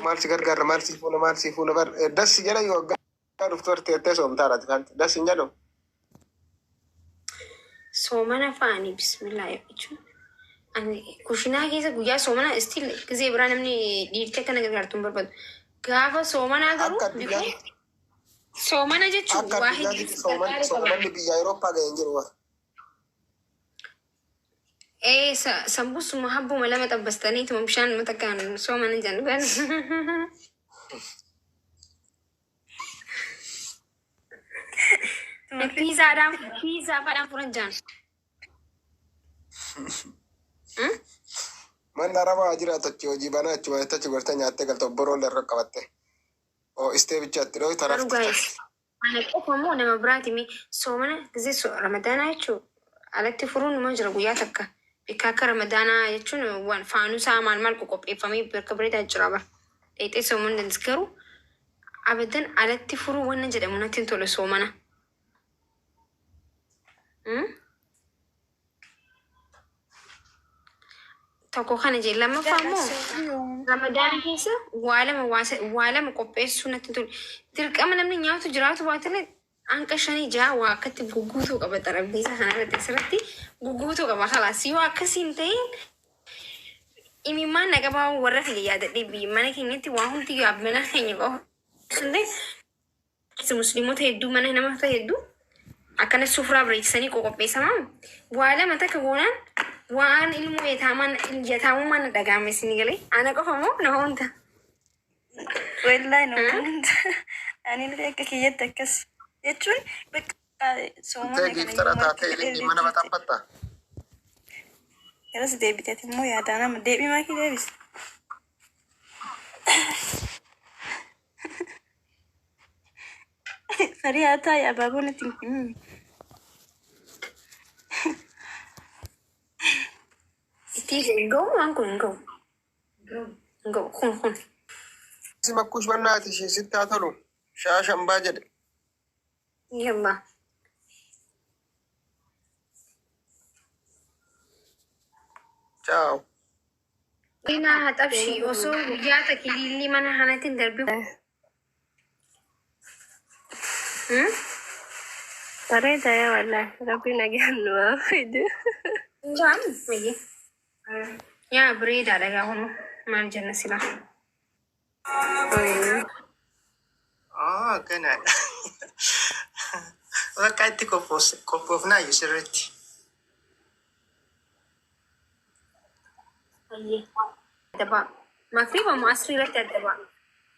maal si gargaarra maal si fuuna bar das jala yoo gaa dhuftu arteettee soomtaadhaati kan das hin jedhu. Soomana faanii bismillah jechuun ani kushinaa keessa guyyaa soomana istil gizee biraa namni dhiirtee kana gargaartu hin barbaadu. Gaafa soomanaa garuu soomana jechuun waa hedduu soomanni biyya Awurooppaa ga'een jiru wa. Sambusuma habbuma lama xabbastaniituma bishaan matakkaan soomana jedhan gan. Pizzaadhaan furan jaan. Manni arabaa jiraatu achi hojii banaa achi wayita achi gortee nyaattee galta obboroon irra qabatte. Oo istee bichaatti dhooyi taraafti. Ana qofa moo nama biraatimi soomana gizee ramadaanaa jechuun alatti furuun numa jira guyyaa takka. Bakka akka ramadaanaa jechuun waan faanusaa maal qopheeffamee bakka bareedaa jira bara. Dheexee soomana dandis garuu abadan alatti furuu waan jedhamu natti hin tole soomana. Tokko kana jee lammaffaa immoo ramadaana keessa waa lama qopheessuu natti tole. Dirqama namni nyaatu jiraatu baatanii hanqa 5-6 waa akkatti guguutuu qaba xarabbiisaa kanarratti asirratti guguutuu qaba kalaas yoo akkasiin ta'in imimmaan naqabaa warra kiyya yaadadhee biyya mana keenyatti waa hundi mana keenya qabu. Musliimota hedduu mana namoota hedduu akkana sufraa bireechisanii qopheessamaa waa lama takka goonaan waan ilmoo yataamummaan dhagaame isin galee ana qofa moo nama hunda. Wallahi nama hunda ani illee akka kiyyatti akkas jechuun soomana giftara taatee illee mana baxaaffatta. Yeroos deebiteeti immoo yaadaan amma deebii maakii deebis. Farii haa taa'e abaaboon itti hin himmi. Enggak, enggak. Kun. Si makkush bannaati ishee sitti haa tolu. Shaashambaa jedhe. Yalla. Ciao. Ina xabshi osoo guyyaa takililii mana kanaatiin darbii. Bareeda yaa wallahi rabbiin nagaan nu haa fidu. Jaan, wayye. Yaa bareedaadha gaa hunu maal jenna sila. Kanadha. Bakka itti qophoofnaa iyyuu sirriitti. Adaba. Makriba moo asrii irratti adaba.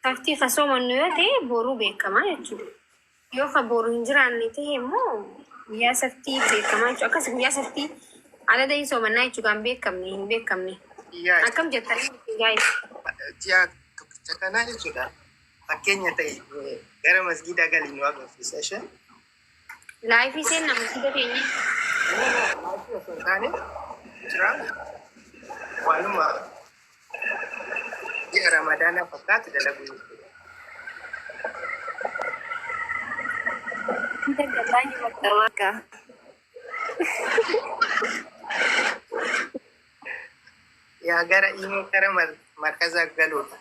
Taftii kasoo mannu yoo ta'e boruu beekamaa jechuudha. Yoo ka boru hin jiraanne ta'e immoo guyyaa saftii beekamaa jechuudha. Akkas guyyaa saftii ala da'ii soomannaa jechuudhaan hin beekamne. Akkam jettanii gaa'e. Ji'a tokkicha kanaa jechuudha. Fakkeenya ta'e gara masgiida galiin nu agarsiisa ishee. Laayifii seenna masgiida keenya. Laayifii osoo hin taane jira. Waanuma ji'a ramadaanaa fakkaatu dalaguu jechuudha. Daggalaanyi makka. Yaa gara immoo gara markaza galuudha.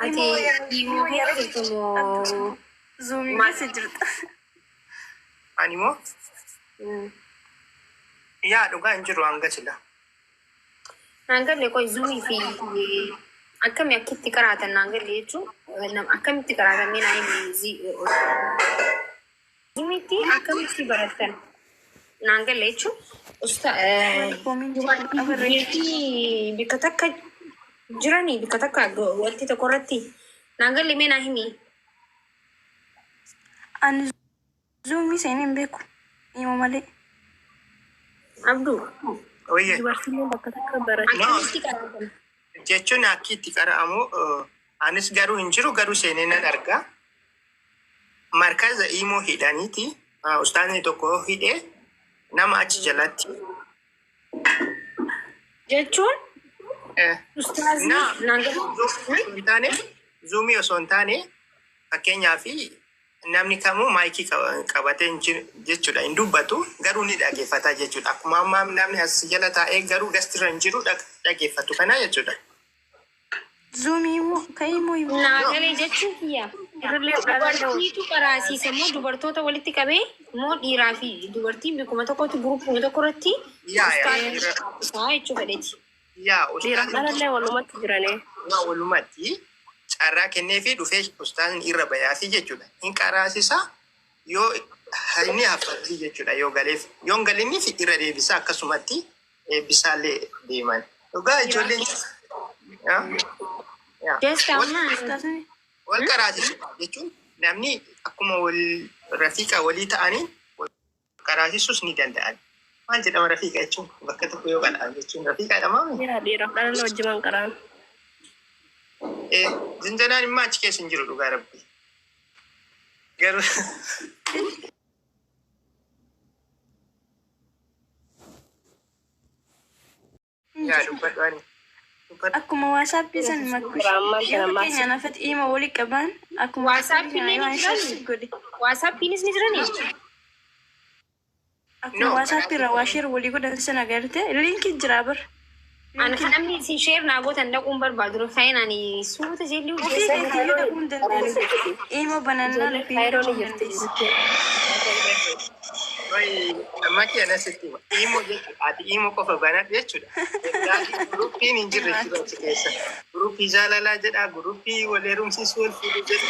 Ati immoo heeratu moo Zoomii keessa jirta. Ani moo yaa dhugaa hin jiru hanga sila. Naangalee qoy zuumii fi akkami akkitti qaraatan naangalee jechuun akkamitti qaraatan mee naa himi zuumiitti akkamitti baratan naangalee jechuun bikka takka jiranii bikka takka wanti tokko irratti naangalee mee naa himi. Ani zoomii seenee hin beeku ima malee. Abduu. Oye. Dubartiin bakka takka barate. Akkamitti qaraatan. Jechuun akkitti qara'amu anis garuu hin jiru garuu seenee nan argaa. Markaza immoo hidhaniiti. Ustaanni tokko hidhee nama achi jalatti. Jechuun ustaazni zuumii osoo hin taane fakkeenyaaf namni kamuu maayikii qabatee jechuudha hin dubbatu garuu ni dhaggeeffata jechuudha. Akkuma ammaa namni as jala taa'ee garuu gastirra hin jiru dhaggeeffatu kana jechuudha. Zuumiimoo ka'imoo naagalee jechuun kiyya. Dubartiitu qaraasiise moo dubartoota walitti qabee moo dhiiraa fi dubartiin bikkuma tokkotti guruupuma tokko irratti isaa jechuu fedheeti. dhiira dhalaallee walumatti jiranii. Walumatti carraa kennee fi dhufee ustaasni irra bayaafii jechuudha. Hin qaraasisa yoo inni haffatii jechuudha yoo galeef yoo hin galinni fi irra deebisa akkasumatti eebbisaallee deeman. Dhugaa ijoolleen wal qaraasisu jechuun namni akkuma wal rafiiqa walii ta'aniin wal qaraasisuus ni danda'an. Maal jedhama rafiiqa jechuun bakka tokko yoo qal'aan jechuun rafiiqa jedhama. Dhiira dhalaallee wajjimaan qaraan. Zinjanaan immoo achi keessa hin jiru dhugaa rabbi. Garuu yaa dubbadhaani. Akkuma waasappii san keenya nafat ima wali qaban akkuma waasappiinis ni jiranii. Akkuma waasappii irraa waa sheer walii godhan sana agartee liinkii jira bar. Ana kan namni isin sheer naa gootan dhaquun barbaadu fayin ani suuta jeellii hojii ima banannaa lafi faayiroon jirti. Amma keenya sitti imo jechuudha. Ati imo qofa banadhu jechuudha. Guruupiin hin jirre achi keessa. Guruupii jaalalaa jedha, guruupii wal heerumsiisuu wal fuudhuu jedha.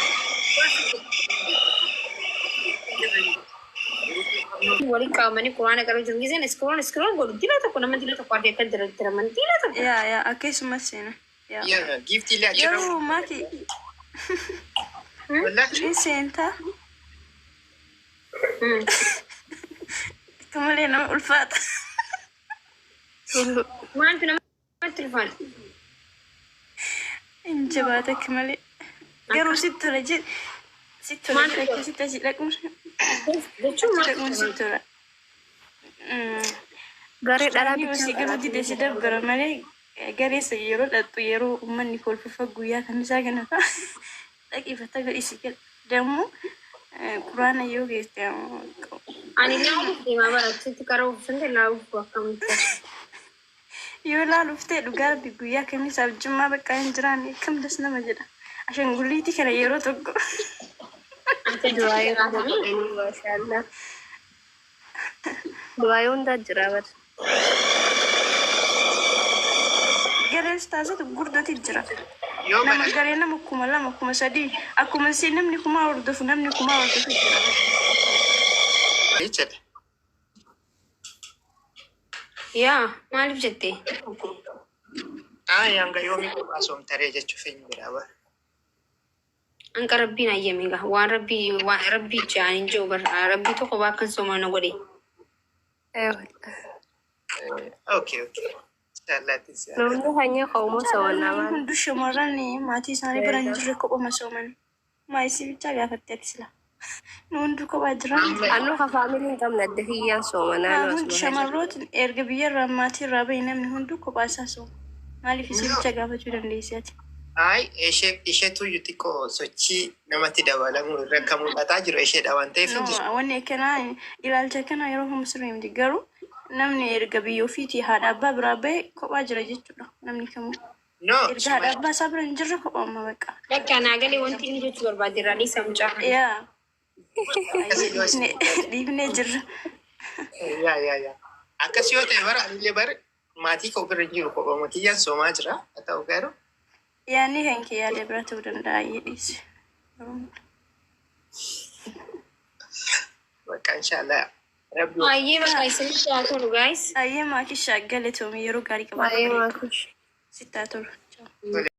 Waliin qabamanii quraana garuu jiru giseen iskrool godhu dila tokko nama dila tokko adii akka diraman dila tokko. Yaa akkasumas seena. Giiftii illee achirra. Yeroo maaki. Ni seentaa. Kemalee nama ulfaata. Maaltu namatti ulfaata? Hin jabaata kemalee. Garuu sitti tola jedhe. Sitti tola jedhe akkasitti asii dhaquun. Jechuun dhaquun sitti tola. Garee dhalaa bitti garuu dide si dabbara malee gareessa yeroo dhattu yeroo uummanni kolfufa guyyaa kan isaa ganafa dhaqiifata gadhiisi gala. Dammoo quraana yoo geesse ani nama deemaa barachisutti karaa uffisante laaluuf akkamitti. Yoo laaluuf ta'e dhugaa rabbi guyyaa kamisaaf jimmaa bakka hin jiraan akkam das nama jedha. Ashangulliitii kana yeroo tokko. Du'aa hundaa jira bar. Garee ustaazatu gurdooti jira. Nama garee nama kuma lama kuma sadii akkuma si namni kuma hordofu jira. Jechuudha. Yaa maaliif jettee? Hanga yoomii kophaa soomtaree jechuuf hin jedhama. Anka rabbiin ayyame gaa waan rabbii jaan hin jiru bara rabbii tokko bakka soomana godhe. Okay. Namni hanya qawmoo soomannaa maal? Hundi shamarran maatii isaanii bira hin jirre kophuma sooman. Maayisii bichaa gaafattee sila. Hundi kophaa jiran. Annoo ka faamilii hin qabne adda hiyyaan soomanaa. Hundi shamarrooti erga biyyarraa maatii irraa bahi namni hundi kophaa isaa sooma. Maaliif isii bichaa gaafachuu dandeessiati? Isheetu xiqqoo sochii namatti dabalamu irra kan mul'ataa jiru isheedha waan ta'eef hin jiru. Wanni kanaa ilaalcha kana yeroo humna sirrii miti garuu namni erga biyya ofiitii haadha abbaa biraa bahe kophaa jira jechuudha namni kamuu. Erga haadha abbaa isaa bira hin jirre kophaa amma baqa. Bakka naagalee wanti inni jechuu barbaade irraa dhiisa mucaa. Yaa. Dhiibnee jirra. Yaa. Akkas yoo ta'e bara anillee bara maatii koo bira jiru kophaa mootiyyaan soomaa jira haa ta'u garuu. Yaani kan kee yaada bira ta'uu danda'a dhiise. Bakka inshallah. Ayyee bakka isinitti haa tolu guys. Ayyee maatii shaggale toomii yeroo gaarii qabaatu. Ayyee maatii. Sitti haa tolu.